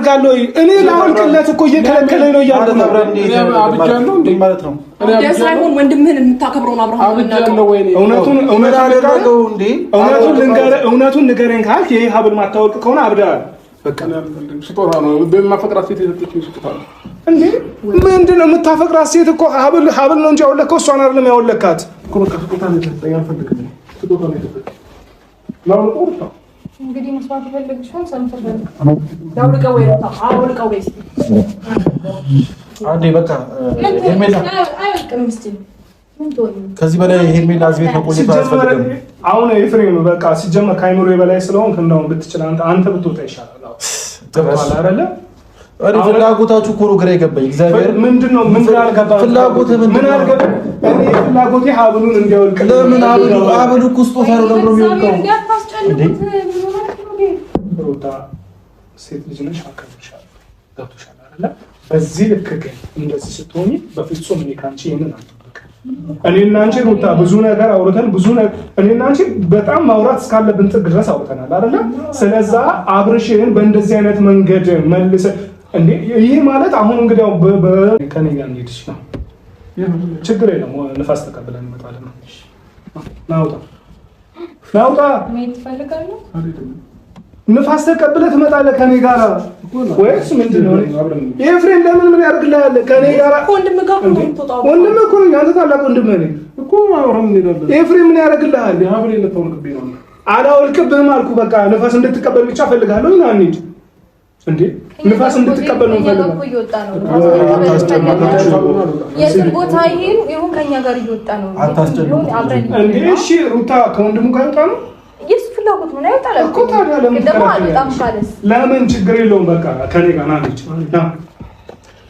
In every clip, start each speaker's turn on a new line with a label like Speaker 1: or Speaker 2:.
Speaker 1: አደርጋለሁ እኔ ላውልቅለት እኮ እየከለከለኝ ነው ያለው
Speaker 2: አብጃለሁ እንዴ ማለት ነው
Speaker 3: ያሳይሆን ወንድምህን የምታከብረውን አብርሃም
Speaker 2: አብጃለሁ ወይ
Speaker 1: እውነቱን ንገረኝ ካልክ ይሄ ሀብል ማታወቅ ከሆነ አብዳል በቃ
Speaker 2: ስጦታ ነው በማፈቅራት ሴት የሰጠችኝ ስጦታ ነው
Speaker 1: እንዴ ምንድነው የምታፈቅራት ሴት እኮ ሀብል ነው እንጂ ያወለከው እሷን አይደለም ያወለካት
Speaker 2: እኮ በቃ ስጦታ ነው የሰጠኝ አልፈልግም ስጦታ ነው የሰጠኝ ላውልቀው
Speaker 3: እንግዲህ መስዋዕት ፈልግሽውን ሰምተሻል ላውልቀው ወይ ነው አውልቀው ወይስ
Speaker 2: አንዴ በቃ ሄርሜላ
Speaker 3: አይወልቅም እስቲ
Speaker 2: ከዚህ በላይ ሄርሜላ እዚህ ቤት መቆየት አያስፈልግም
Speaker 1: አሁን ኤፍሬም በቃ ሲጀመር ካይኑሮ በላይ ስለሆንክ እንደው ብትችል አንተ ብትወጣ ይሻላል ተባለ አይደለ
Speaker 2: አሪ ፍላጎታችሁ እኮ ነው ግራ ይገባኝ እግዚአብሔር
Speaker 1: ምንድነው ምን አልገባ
Speaker 2: ፍላጎት ምን
Speaker 1: አልገባ እኔ ፍላጎቴ ሀብሉን እንዲያወልቅ
Speaker 2: ለምን ሀብሉ እኮ ስጦታ ነው ለምን የሚወልቀው
Speaker 1: ሮታ ሴት ልጅ ነሽ አከብርሻለሁ ገብቶሻል አይደለ በዚህ ልክ ግን እንደዚህ ስትሆኚ በፍጹም እኔ ካንቺ ይሄንን አልጠብቅም እኔና አንቺ ሮታ ብዙ ነገር አውርተን ብዙ ነገር እኔና አንቺ በጣም ማውራት እስካለብን ጥግ ድረስ አውርተናል አይደለ ስለዛ አብርሽን በእንደዚህ አይነት መንገድ መልሰ እንዴ ይሄ ማለት አሁን እንግዲህ ከኔ ጋር እንሂድሽ ነው ችግር የለም ንፋስ ተቀብለን እንመጣለን ናውጣ
Speaker 3: ምን ትፈልጋለህ
Speaker 1: አይደለም ንፋስ ተቀብለህ ትመጣለህ ከኔ ጋር ወይስ ምንድነው ኤፍሬም ምን ያርግልሃል ከኔ ጋር
Speaker 3: ወንድምህ ጋር ነው
Speaker 1: ወንድምህ እኮ ነው አንተ ታላቅ ወንድምህ ነኝ
Speaker 2: እኮ አብረን እንሄዳለን
Speaker 1: ኤፍሬም ምን ያርግልሃል
Speaker 2: ሀብል ለተወልቅብኝ ነው
Speaker 1: አላወልቅብህም አልኩ በቃ ንፋስ እንድትቀበል ብቻ ፈልጋለሁ እና እንሂድ እንዴ ንፋስ እንድትቀበል ነው ፈልጋለሁ
Speaker 3: የትን ቦታ ይሁን ከኛ ጋር እየወጣ ነው
Speaker 1: አብረን እንዴ እሺ ሩታ ከወንድሙ ጋር ወጣ ነው
Speaker 3: ፍላጎት ምን አይጣለ
Speaker 1: እኮ ታዲያ ለምን ችግር የለውም በቃ ከኔ ጋር ናንቺ ና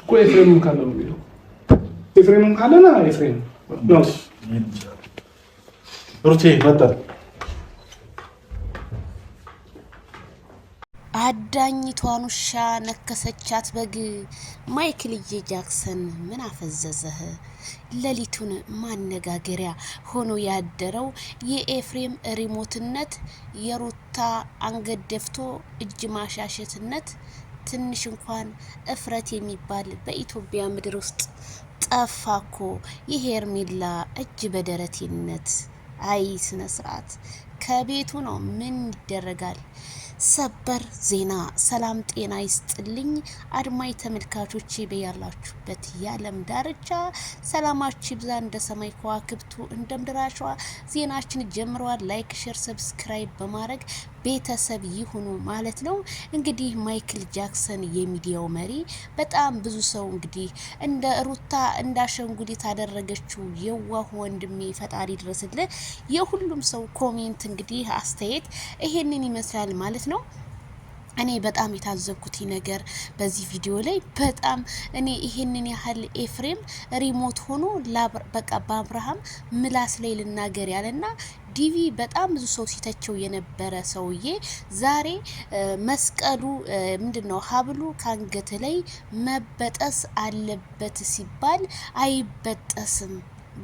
Speaker 2: እኮ ኤፍሬም ካለ ነው የሚለው
Speaker 1: ኤፍሬም ካለና ኤፍሬም ነው
Speaker 2: ሩቴ መጣ
Speaker 4: አዳኝቷን ውሻ ነከሰቻት በግ ማይክል ጃክሰን ምን አፈዘዘህ ለሊቱን ማነጋገሪያ ሆኖ ያደረው የኤፍሬም ሪሞትነት የሩታ አንገት ደፍቶ እጅ ማሻሸትነት ትንሽ እንኳን እፍረት የሚባል በኢትዮጵያ ምድር ውስጥ ጠፋኮ የሄርሜላ እጅ በደረቴነት አይ ስነ ስርዓት ከቤቱ ነው ምን ይደረጋል ሰበር ዜና ሰላም ጤና ይስጥልኝ አድማጭ ተመልካቾቼ በያላችሁበት የዓለም ዳርቻ ሰላማችሁ ይብዛ እንደ ሰማይ ከዋክብቱ እንደ ምድር አሸዋ ዜናችን ጀምሯል ላይክ ሼር ሰብስክራይብ በማድረግ ቤተሰብ ይሁኑ ማለት ነው እንግዲህ ማይክል ጃክሰን የሚዲያው መሪ በጣም ብዙ ሰው እንግዲህ እንደ ሩታ እንዳሸንጉሊት አደረገችው የዋህ ወንድሜ ፈጣሪ ድረስልህ የሁሉም ሰው ኮሜንት እንግዲህ አስተያየት ይሄንን ይመስላል ማለት ነው እኔ በጣም የታዘብኩት ነገር በዚህ ቪዲዮ ላይ በጣም እኔ ይሄንን ያህል ኤፍሬም ሪሞት ሆኖ በቃ በአብርሃም ምላስ ላይ ልናገር ያለና ዲቪ በጣም ብዙ ሰው ሲተቸው የነበረ ሰውዬ ዛሬ መስቀሉ ምንድነው ሀብሉ ካንገት ላይ መበጠስ አለበት ሲባል አይበጠስም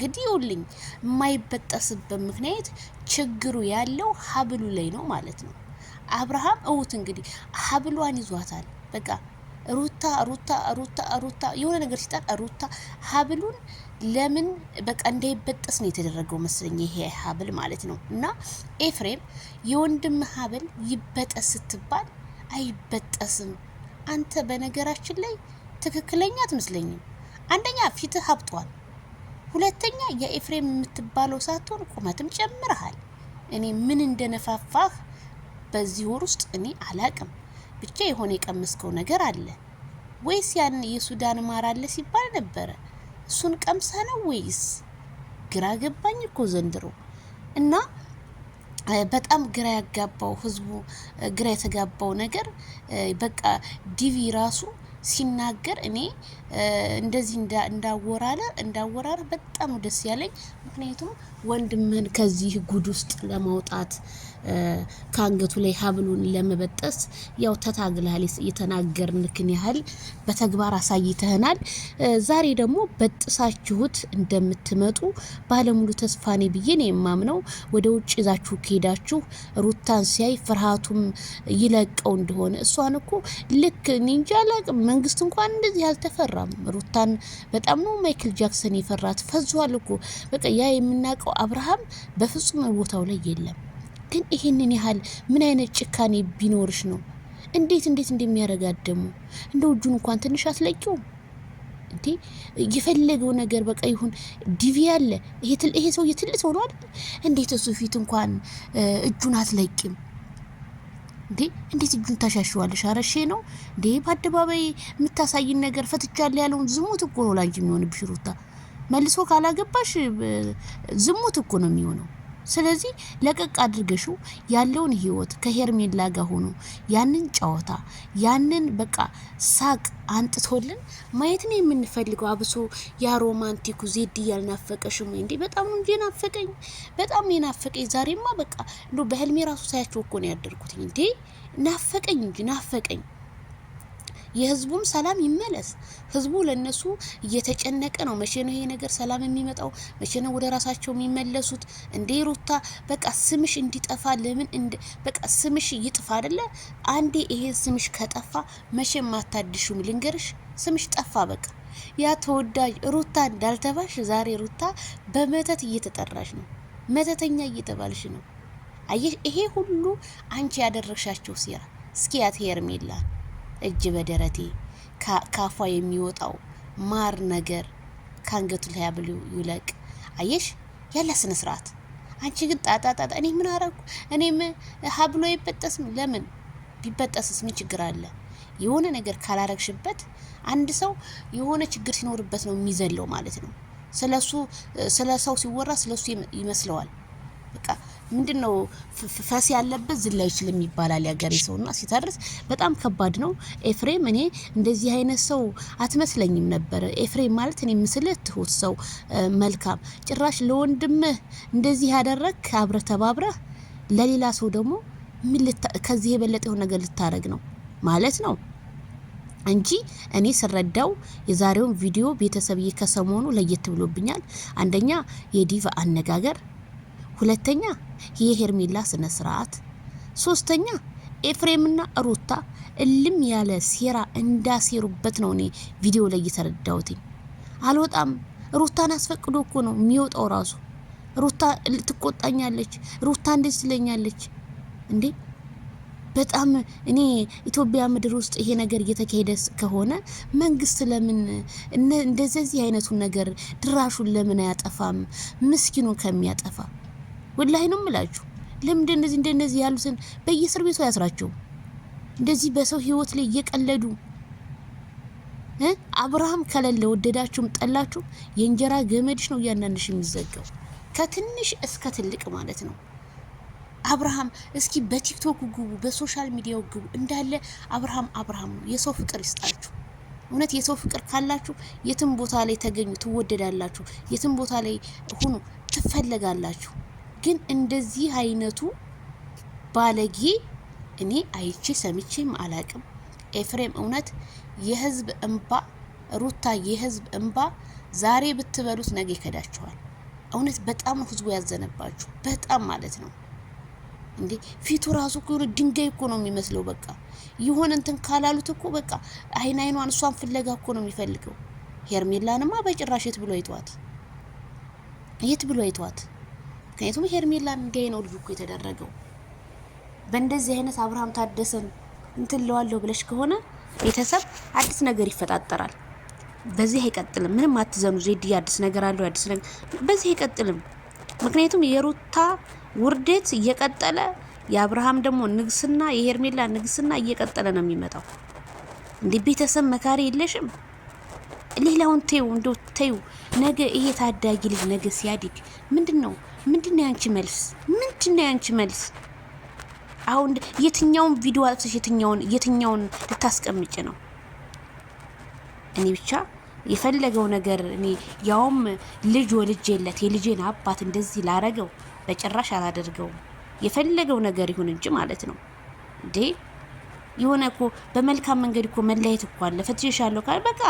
Speaker 4: ግዲውልኝ የማይበጠስበት ምክንያት ችግሩ ያለው ሀብሉ ላይ ነው ማለት ነው አብርሃም እውት እንግዲህ ሀብሏን ይዟታል በቃ ሩታ የሆነ ነገር ሲጣል ሩታ ሀብሉን ለምን በቃ እንዳይበጠስ ነው የተደረገው መስለኝ ይሄ ሀብል ማለት ነው እና ኤፍሬም የወንድም ሀብል ይበጠስ ስትባል አይበጠስም አንተ በነገራችን ላይ ትክክለኛ አትመስለኝም አንደኛ ፊትህ ሀብጧል ሁለተኛ የኤፍሬም የምትባለው ሳትሆን ቁመትም ጨምረሃል እኔ ምን እንደነፋፋህ በዚህ ወር ውስጥ እኔ አላቅም ብቻ የሆነ የቀመስከው ነገር አለ ወይስ ያን የሱዳን ማር አለ ሲባል ነበር እሱን ቀምሳ ነው ወይስ ግራ ገባኝ እኮ ዘንድሮ እና በጣም ግራ ያጋባው ህዝቡ ግራ የተጋባው ነገር በቃ ዲቪ ራሱ ሲናገር እኔ እንደዚህ እንዳወራረ በጣም ደስ ያለኝ ምክንያቱም ወንድምን ከዚህ ጉድ ውስጥ ለማውጣት ከአንገቱ ላይ ሀብሉን ለመበጠስ ያው ተታግለሃል። የተናገርንክን ያህል በተግባር አሳይተህናል። ዛሬ ደግሞ በጥሳችሁት እንደምትመጡ ባለሙሉ ተስፋ ነኝ ብዬ ነው የማምነው። ወደ ውጭ ይዛችሁ ከሄዳችሁ ሩታን ሲያይ ፍርሃቱም ይለቀው እንደሆነ እሷን እኮ ልክ ኒንጃ አላቅም መንግስት እንኳን እንደዚህ አልተፈራም። ሩታን በጣም ነው ማይክል ጃክሰን የፈራት። ፈዟል እኮ በቃ ያ የምናውቀው አብርሃም በፍጹም ቦታው ላይ የለም። ግን ይሄንን ያህል ምን አይነት ጭካኔ ቢኖርሽ ነው እንዴት እንደሚያረጋደሙ እንደው እጁን እንኳን ትንሽ አትለቂውም እንዴ? የፈለገው ነገር በቃ ይሁን ዲቪ ያለ ይሄ ሰው የትልት ሆኖ አይደል? እንዴት እሱ ፊት እንኳን እጁን አትለቂም እንዴ? እንዴት እጁን ታሻሽዋለሽ? አረሼ ነው እንዴ? በአደባባይ የምታሳይን ነገር ፈትቻለሁ ያለውን ዝሙት እኮ ነው ላንቺ የሚሆንብሽ ሩታ። መልሶ ካላገባሽ ዝሙት እኮ ነው የሚሆነው። ስለዚህ ለቀቅ አድርገሽው ያለውን ህይወት ከሄርሜላ ጋር ሆኖ ያንን ጨዋታ ያንን በቃ ሳቅ አንጥቶልን ማየት ነው የምንፈልገው። አብሶ ያ ሮማንቲኩ ዜድ ያልናፈቀሽም እንዴ? በጣም ነው እንጂ ናፈቀኝ፣ በጣም ነው ናፈቀኝ። ዛሬማ በቃ እንዶ በህልሜ ራሱ ሳያቸው እኮ ነው ያደርኩት እንዴ። ናፈቀኝ እንጂ ናፈቀኝ። የህዝቡም ሰላም ይመለስ። ህዝቡ ለነሱ እየተጨነቀ ነው። መቼ ነው ይሄ ነገር ሰላም የሚመጣው? መቼ ነው ወደ ራሳቸው የሚመለሱት? እንዴ ሩታ በቃ ስምሽ እንዲጠፋ ለምን በቃ ስምሽ ይጥፋ አይደለ? አንዴ ይሄ ስምሽ ከጠፋ መቼም አታድሹም። ልንገርሽ ስምሽ ጠፋ በቃ። ያ ተወዳጅ ሩታ እንዳልተባሽ ዛሬ ሩታ በመተት እየተጠራሽ ነው። መተተኛ እየተባልሽ ነው። አየሽ ይሄ ሁሉ አንቺ ያደረግሻቸው ሴራ። እስኪ ያት ሄርሜላ እጅ በደረቴ ካፏ የሚወጣው ማር ነገር ካንገቱ ላይ ያብሉ ይለቅ። አየሽ ያለ ስነ ስርዓት። አንቺ ግን ጣጣጣ እኔ ምን አረኩ? እኔም ሀብሎ ይበጠስም። ለምን ቢበጠስስ ምን ችግር አለ? የሆነ ነገር ካላረግሽበት አንድ ሰው የሆነ ችግር ሲኖርበት ነው የሚዘለው ማለት ነው። ስለሰው ሲወራ ስለሱ ይመስለዋል። በቃ ምንድነው ፈስ ያለበት ዝላ አይችልም ይባላል ያገሬ ሰውና ሲታርስ በጣም ከባድ ነው። ኤፍሬም እኔ እንደዚህ አይነት ሰው አትመስለኝም ነበር። ኤፍሬም ማለት እኔ ምስልህ ትሁት ሰው መልካም፣ ጭራሽ ለወንድምህ እንደዚህ ያደረክ አብረ ተባብረህ ለሌላ ሰው ደግሞ ምን ከዚህ የበለጠው ነገር ልታረግ ነው ማለት ነው እንጂ እኔ ስረዳው የዛሬውን ቪዲዮ ቤተሰብዬ ከሰሞኑ ለየት ብሎብኛል። አንደኛ የዲቫ አነጋገር፣ ሁለተኛ የሄርሜላ ስነ ስርዓት፣ ሶስተኛ ኤፍሬምና ሩታ እልም ያለ ሴራ እንዳሴሩበት ነው እኔ ቪዲዮ ላይ የተረዳሁት። አልወጣም ሩታን አስፈቅዶ እኮ ነው የሚወጣው ራሱ። ሩታ ትቆጣኛለች፣ ሩታ እንደዚህ ትለኛለች እንዴ? በጣም እኔ ኢትዮጵያ ምድር ውስጥ ይሄ ነገር እየተካሄደ ከሆነ መንግስት ለምን እንደዚህ አይነቱን ነገር ድራሹን ለምን አያጠፋም? ምስኪኑ ከሚያጠፋ ወላሂ ነው የምላችሁ። ለምን እንደዚህ ያሉትን በየእስር ቤቱ ያስራቸው? እንደዚህ በሰው ህይወት ላይ እየቀለዱ አብርሃም ከሌለ ወደዳችሁም ጠላችሁ የእንጀራ ገመድሽ ነው እያንዳንድሽ የሚዘጋው ከትንሽ እስከ ትልቅ ማለት ነው። አብርሃም እስኪ በቲክቶክ ግቡ፣ በሶሻል ሚዲያው ግቡ፣ እንዳለ አብርሃም ነው። የሰው ፍቅር ይስጣችሁ። እውነት የሰው ፍቅር ካላችሁ የትም ቦታ ላይ ተገኙ፣ ትወደዳላችሁ። የትም ቦታ ላይ ሁኑ፣ ትፈለጋላችሁ። ግን እንደዚህ አይነቱ ባለጌ እኔ አይቼ ሰምቼም አላቅም። ኤፍሬም እውነት የህዝብ እንባ፣ ሩታ የህዝብ እንባ ዛሬ ብትበሉት ነገ ይከዳችኋል። እውነት በጣም ነው ህዝቡ ያዘነባችሁ፣ በጣም ማለት ነው። እንዴ ፊቱ ራሱ እኮ ድንጋይ እኮ ነው የሚመስለው። በቃ ይሆን እንትን ካላሉት እኮ በቃ አይኗን እሷን ፍለጋ እኮ ነው የሚፈልገው። ሄርሜላንማ በጭራሽ የት ብሎ አይቷት? ምክንያቱም ሄርሜላን እንዲህ ነው ልጅ እኮ የተደረገው። በእንደዚህ አይነት አብርሃም ታደሰን እንትን ለዋለሁ ብለሽ ከሆነ ቤተሰብ አዲስ ነገር ይፈጣጠራል። በዚህ አይቀጥልም። ምንም አትዘኑ። ዜድ አዲስ ነገር አለው፣ አዲስ ነገር በዚህ አይቀጥልም። ምክንያቱም የሩታ ውርደት እየቀጠለ የአብርሃም ደግሞ ንግስና፣ የሄርሜላ ንግስና እየቀጠለ ነው የሚመጣው። እንዴ ቤተሰብ መካሪ የለሽም? ሌላውን ተይው። ነገ ይሄ ታዳጊ ልጅ ነገ ሲያድግ ምንድነው ያንቺ መልስ? አሁን የትኛውን ቪዲዮ አጥፍተሽ የትኛውን ልታስቀምጭ ነው? እኔ ብቻ የፈለገው ነገር እኔ ያውም ልጅ ወልጄለት የልጄን አባት እንደዚህ ላረገው በጭራሽ አላደርገውም። የፈለገው ነገር ይሁን እንጂ ማለት ነው እንዴ። የሆነ እኮ በመልካም መንገድ እኮ መለየት እኮ አለ። ፈትሼሻለሁ ካለ በቃ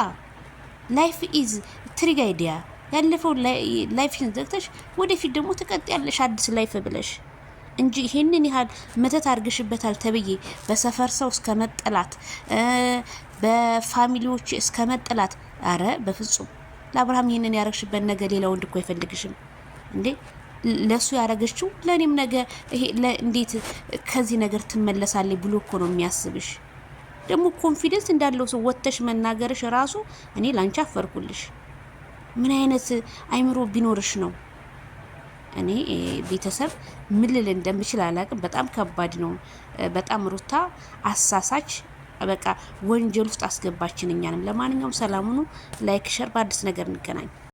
Speaker 4: ላይፍ ኢዝ ትሪግ አይዲያ። ያለፈው ላይፍሽን ዘግተሽ ወደፊት ደግሞ ትቀጥያለሽ አዲስ ላይፍ ብለሽ እንጂ ይሄንን ያህል መተት አድርገሽበታል ተብዬ በሰፈር ሰው እስከ መጠላት በፋሚሊዎች እስከ መጠላት፣ አረ በፍጹም ለአብርሃም ይሄንን ያረግሽበት ነገር ሌላ ወንድ እኮ አይፈልግሽም እንዴ። ለሱ ያረገችው ለኔም ነገ ይሄ እንዴት ከዚህ ነገር ትመለሳለች ብሎ እኮ ነው የሚያስብሽ። ደግሞ ኮንፊደንስ እንዳለው ሰው ወጥተሽ መናገርሽ ራሱ እኔ ላንቺ አፈርኩልሽ። ምን አይነት አይምሮ ቢኖርሽ ነው? እኔ ቤተሰብ ምን ልል እንደምችል አላቅም። በጣም ከባድ ነው። በጣም ሩታ አሳሳች፣ በቃ ወንጀል ውስጥ አስገባችን እኛንም። ለማንኛውም ሰላም ሁኑ። ላይክ ሸር፣ በአዲስ ነገር እንገናኝ።